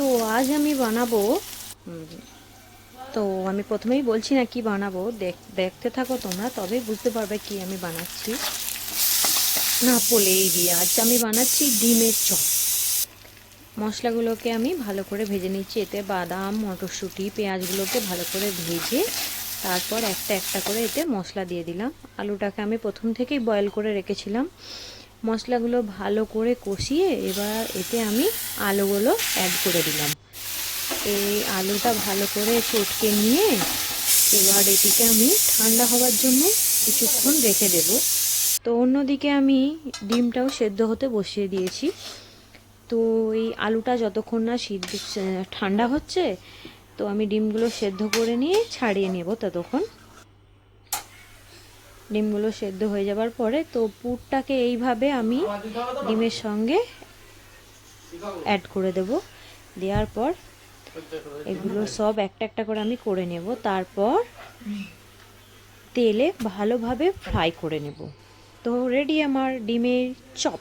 তো আজ আমি বানাবো তো আমি প্রথমেই বলছি না কি বানাবো, দেখতে থাকো তোমরা, তবেই বুঝতে পারবে কি আমি বানাচ্ছি। না বলেই দিই, আজ আমি বানাচ্ছি ডিমের চপ। মশলাগুলোকে আমি ভালো করে ভেজে নিচ্ছি। এতে বাদাম, মটরশুঁটি, পেঁয়াজগুলোকে ভালো করে ভেজে তারপর একটা একটা করে এতে মশলা দিয়ে দিলাম। আলুটাকে আমি প্রথম থেকেই বয়েল করে রেখেছিলাম। মশলাগুলো ভালো করে কষিয়ে এবার এতে আমি আলুগুলো অ্যাড করে দিলাম। এই আলুটা ভালো করে চটকে নিয়ে এবার এটিকে আমি ঠান্ডা হওয়ার জন্য কিছুক্ষণ রেখে দেব। তো অন্যদিকে আমি ডিমটাও সেদ্ধ হতে বসিয়ে দিয়েছি। তো এই আলুটা যতক্ষণ না ঠান্ডা হচ্ছে, তো আমি ডিমগুলো সেদ্ধ করে নিয়ে ছাড়িয়ে নেব। ততক্ষণ ডিমগুলো সেদ্ধ হয়ে যাবার পরে তো পুরটাকে এইভাবে আমি ডিমের সঙ্গে অ্যাড করে দেব। দেওয়ার পর এগুলো সব একটা একটা করে আমি করে নেব। তারপর তেলে ভালোভাবে ফ্রাই করে নেব। তো রেডি আমার ডিমের চপ।